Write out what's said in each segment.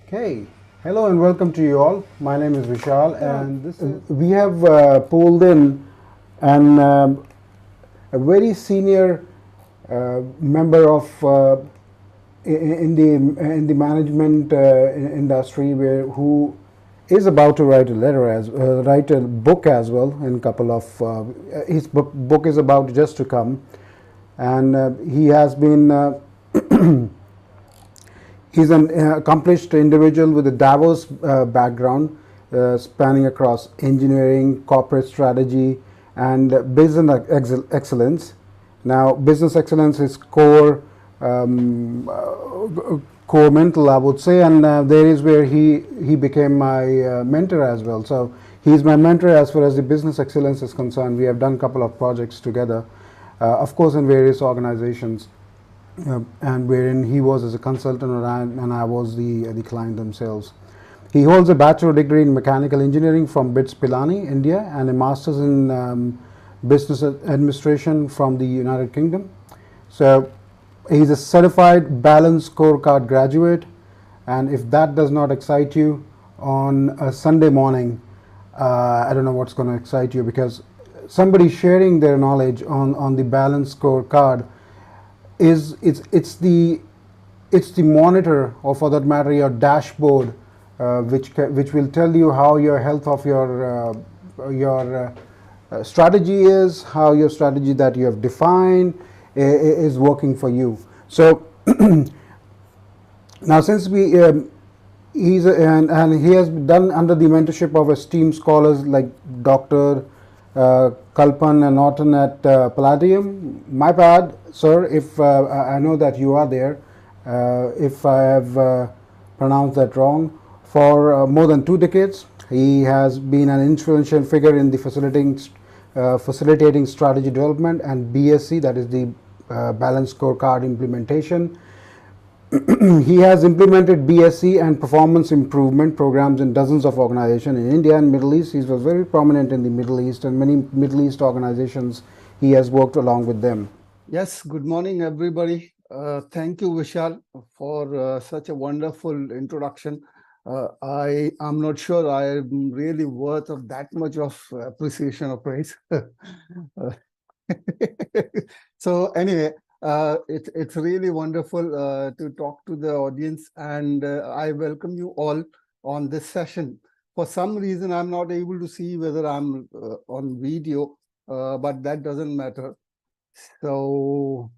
Okay, hello and welcome to you all. My name is Vishal, and we have pulled in a very senior member of in the management industry, who is about to write a letter write a book as well. In a couple of his book is about just to come, and he has been. He's an accomplished individual with a diverse background spanning across engineering, corporate strategy, and business excellence. Now, business excellence is core mental, I would say, and there is where he became my mentor as well. So he's my mentor as far as the business excellence is concerned. We have done a couple of projects together, of course, in various organizations, and wherein he was as a consultant and I was the client themselves. He holds a bachelor degree in mechanical engineering from BITS Pilani, India, and a master's in business administration from the United Kingdom. So he's a certified balanced scorecard graduate, and if that does not excite you on a Sunday morning, I don't know what's going to excite you, because somebody sharing their knowledge on the balanced scorecard it's the monitor, or for that matter your dashboard, which will tell you how your health of your strategy is, how your strategy that you have defined is working for you. So now, since and he has done under the mentorship of esteemed scholars like Dr. Kalpan and Norton at Palladium. My bad, sir, if I know that you are there, if I have pronounced that wrong. For more than 2 decades, he has been an influential figure in the facilitating strategy development and BSc, that is the balanced scorecard implementation. He has implemented BSc and performance improvement programs in dozens of organizations in India and Middle East. He was very prominent in the Middle East, and many Middle East organizations he has worked along with them. Yes, good morning, everybody. Thank you, Vishal, for such a wonderful introduction. I am not sure I am really worth of that much of appreciation or praise. So anyway, it's really wonderful to talk to the audience, and I welcome you all on this session. For some reason, I'm not able to see whether I'm on video, but that doesn't matter. So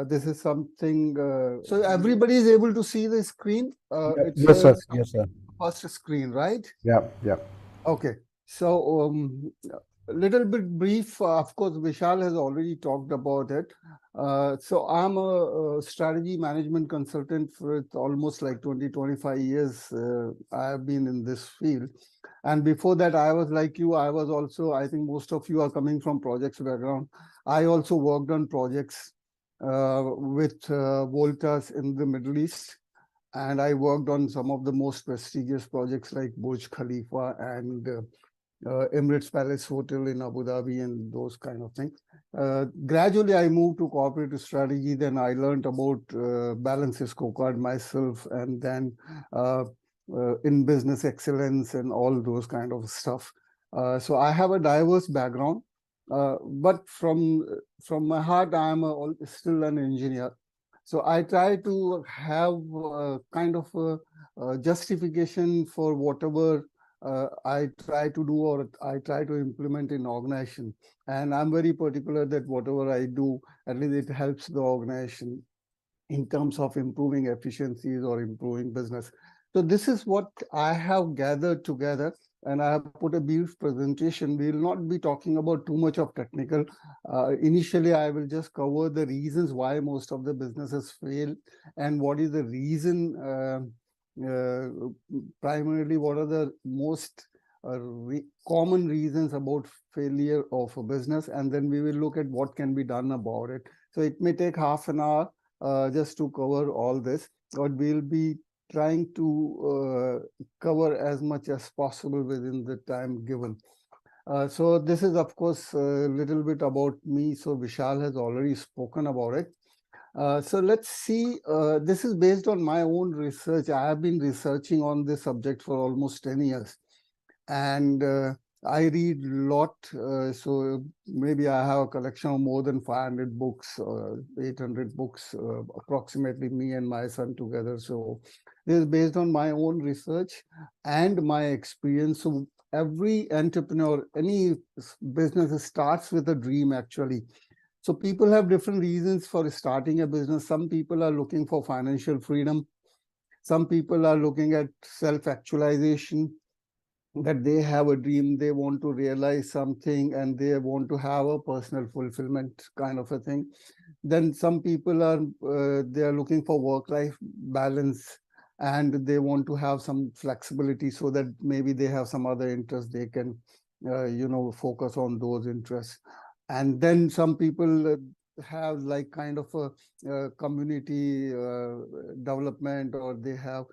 this is something. So everybody is able to see the screen. Yes, sir. Yes, sir. First screen, right? Yeah, yeah. Okay. So a little bit brief. Of course, Vishal has already talked about it. So I'm a strategy management consultant for almost like 25 years. I have been in this field. And before that, I was like you. I was also, I think most of you are coming from projects background. I also worked on projects with Voltas in the Middle East. And I worked on some of the most prestigious projects like Burj Khalifa and Emirates Palace Hotel in Abu Dhabi and those kind of things. Gradually, I moved to corporate strategy. Then I learned about balance scorecard myself, and then in business excellence and all those kind of stuff. So I have a diverse background, but from my heart, I am still an engineer. So I try to have kind of a justification for whatever I try to do or I try to implement in organization. And I'm very particular that whatever I do, at least it helps the organization in terms of improving efficiencies or improving business. So this is what I have gathered together, and I have put a brief presentation. We will not be talking about too much of technical. Initially, I will just cover the reasons why most of the businesses fail and what is the reason, primarily what are the most common reasons about failure of a business, and then we will look at what can be done about it. So it may take half an hour just to cover all this, but we'll be trying to cover as much as possible within the time given. So this is, of course, a little bit about me. So Vishal has already spoken about it. So let's see, this is based on my own research. I have been researching on this subject for almost 10 years. And I read a lot, so maybe I have a collection of more than 500 books, 800 books, approximately, me and my son together. So this is based on my own research and my experience. So every entrepreneur, any business starts with a dream, actually. So people have different reasons for starting a business. Some people are looking for financial freedom. Some people are looking at self-actualization, that they have a dream, they want to realize something, and they want to have a personal fulfillment kind of a thing. Then some people are they are looking for work-life balance, and they want to have some flexibility so that maybe they have some other interests, they can focus on those interests. And then some people have like kind of a community development, or they have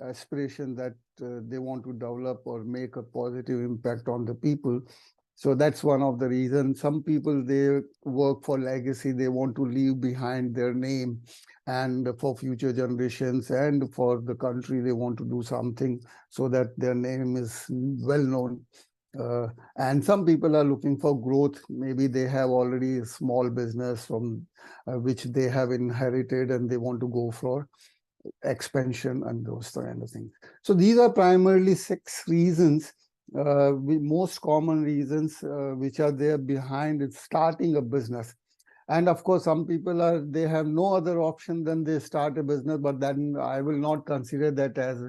aspiration that they want to develop or make a positive impact on the people. So that's one of the reasons. Some people, they work for legacy, they want to leave behind their name, and for future generations and for the country, they want to do something so that their name is well known. And some people are looking for growth. Maybe they have already a small business from which they have inherited, and they want to go for expansion and those kind of things. So these are primarily 6 reasons, most common reasons which are there behind it starting a business. And of course, some people they have no other option than they start a business, but then I will not consider that as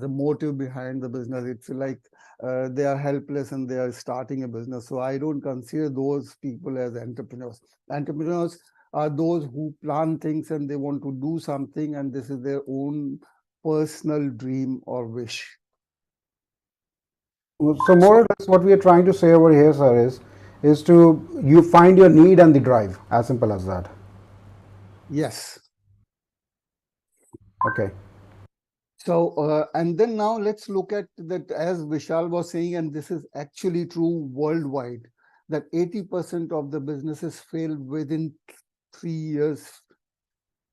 a motive behind the business. It's like they are helpless and they are starting a business. So I don't consider those people as entrepreneurs. Entrepreneurs are those who plan things and they want to do something, and this is their own personal dream or wish. So more or less what we are trying to say over here, sir, is to you find your need and the drive, as simple as that. Yes. Okay. So, and then now let's look at that, as Vishal was saying, and this is actually true worldwide, that 80% of the businesses fail within 3 years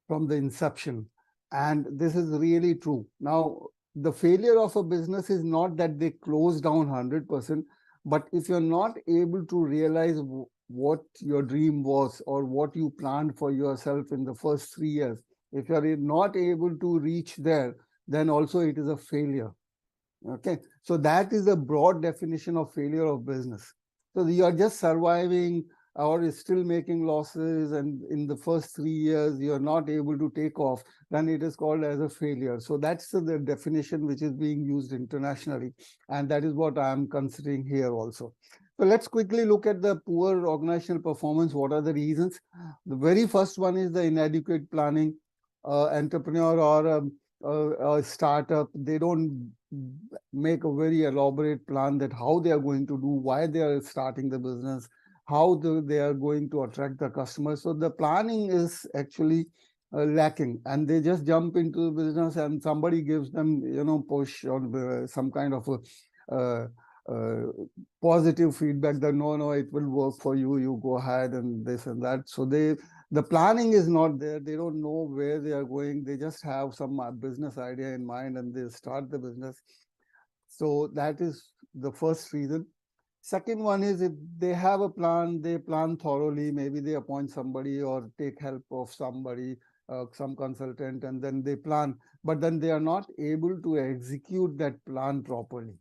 from the inception. And this is really true. Now, the failure of a business is not that they close down 100%, but if you're not able to realize what your dream was or what you planned for yourself in the first 3 years, if you're not able to reach there, then also it is a failure. Okay, so that is a broad definition of failure of business. So you are just surviving or is still making losses, and in the first 3 years you are not able to take off, then it is called as a failure. So that's the definition which is being used internationally, and that is what I am considering here also. So let's quickly look at the poor organizational performance. What are the reasons? The very first one is the inadequate planning. Entrepreneur or a startup, they don't make a very elaborate plan that how they are going to do, why they are starting the business, how they are going to attract the customers. So the planning is actually lacking, and they just jump into the business, and somebody gives them, push or some kind of a positive feedback that no, it will work for you, you go ahead and this and that. So the planning is not there. They don't know where they are going. They just have some business idea in mind and they start the business. So that is the first reason. Second one is, if they have a plan, they plan thoroughly. Maybe they appoint somebody or take help of somebody, some consultant, and then they plan, but then they are not able to execute that plan properly.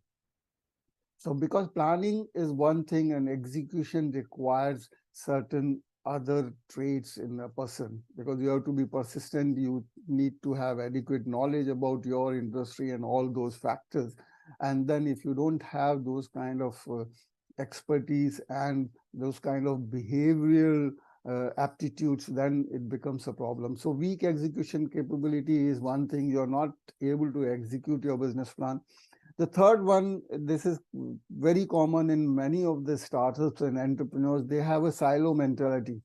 So because planning is one thing and execution requires certain other traits in a person, because you have to be persistent, you need to have adequate knowledge about your industry and all those factors. And then if you don't have those kind of expertise and those kind of behavioral aptitudes, then it becomes a problem. So weak execution capability is one thing. You're not able to execute your business plan. The third one, this is very common in many of the startups and entrepreneurs, they have a silo mentality.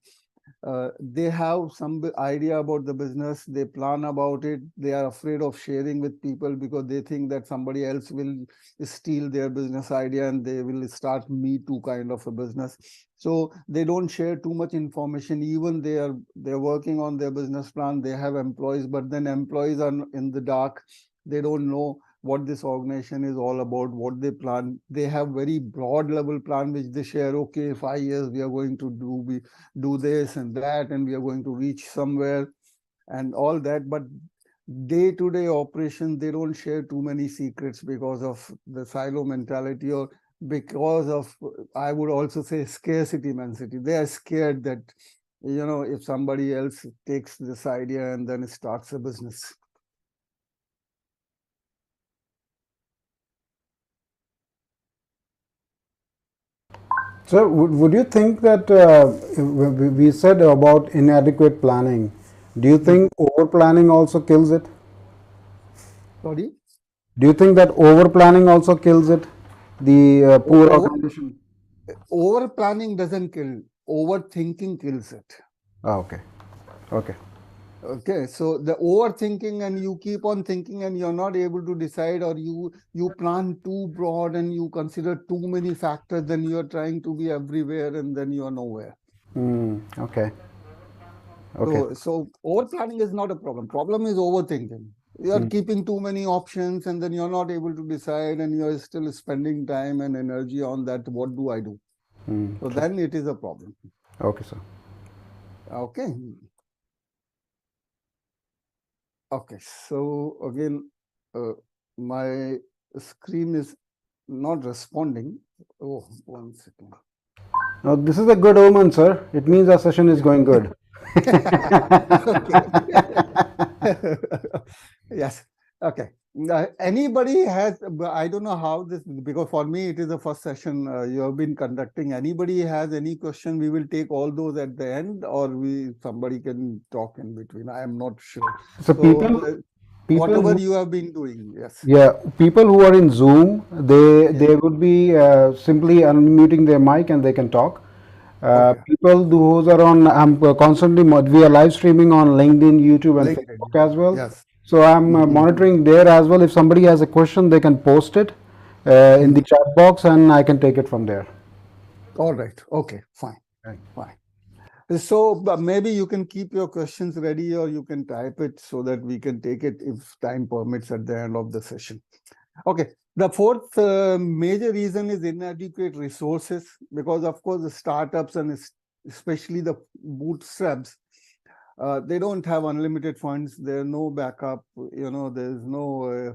they have some idea about the business, they plan about it, they are afraid of sharing with people because they think that somebody else will steal their business idea and they will start Me Too kind of a business. So they don't share too much information. Even they're working on their business plan, they have employees, but then employees are in the dark. They don't know what this organization is all about, what they plan. They have very broad level plan which they share. Okay, 5 years we are going to do this and that, and we are going to reach somewhere and all that. But day-to-day operations, they don't share too many secrets because of the silo mentality, or because of, I would also say, scarcity mentality. They are scared that, if somebody else takes this idea and then starts a business. So, would you think that we said about inadequate planning? Do you think over planning also kills it? Sorry? Do you think that over planning also kills it? The poor organization? Over planning doesn't kill, overthinking kills it. Ah, okay. Okay. Okay, so the overthinking, and you keep on thinking and you're not able to decide, or you plan too broad and you consider too many factors, then you're trying to be everywhere and then you're nowhere. Okay. Okay. So over planning is not a problem. Problem is overthinking. You're keeping too many options and then you're not able to decide, and you're still spending time and energy on that. What do I do? So then it is a problem. Okay, sir. Okay. Okay, so again, my screen is not responding. Oh, 1 second. Now, this is a good omen, sir. It means our session is going good. Yes. Okay. Anybody has, I don't know how this, because for me it is the first session you have been conducting. Anybody has any question, we will take all those at the end, or somebody can talk in between. I am not sure. So, people whatever who, you have been doing, yes. yeah, people who are in Zoom, they would be simply unmuting their mic and they can talk. Okay. People those are on, I'm constantly, we are live streaming on LinkedIn, YouTube, and LinkedIn. Facebook as well. Yes. So I'm monitoring there as well. If somebody has a question, they can post it in the chat box, and I can take it from there. All right. Okay. Fine. Right. Fine. So maybe you can keep your questions ready, or you can type it so that we can take it if time permits at the end of the session. Okay. The fourth major reason is inadequate resources, because of course the startups, and especially the bootstraps, they don't have unlimited funds. There are no backup. There's no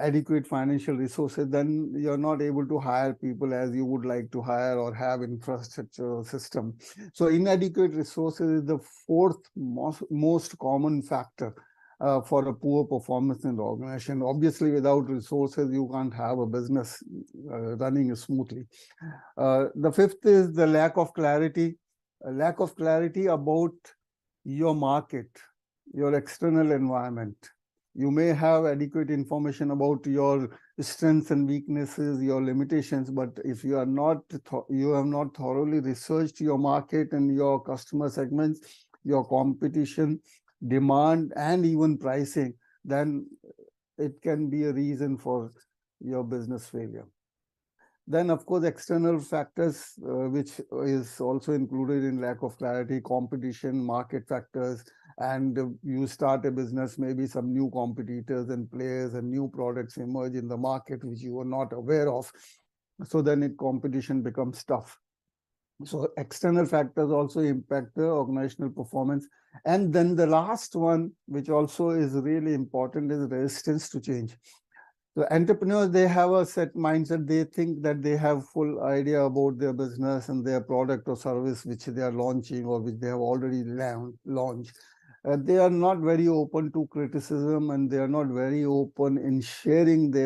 adequate financial resources. Then you're not able to hire people as you would like to hire, or have infrastructure system. So inadequate resources is the fourth most common factor for a poor performance in the organization. Obviously, without resources, you can't have a business running smoothly. The fifth is the lack of clarity. A lack of clarity about your market, your external environment. You may have adequate information about your strengths and weaknesses, your limitations, but if you are not, you have not thoroughly researched your market and your customer segments, your competition, demand, and even pricing, then it can be a reason for your business failure. Then, of course, external factors, which is also included in lack of clarity, competition, market factors, and you start a business, maybe some new competitors and players and new products emerge in the market which you were not aware of. So then competition becomes tough. So external factors also impact the organizational performance. And then the last one, which also is really important, is resistance to change. So entrepreneurs, they have a set mindset. They think that they have full idea about their business and their product or service which they are launching, or which they have already launched. They are not very open to criticism, and they are not very open in sharing their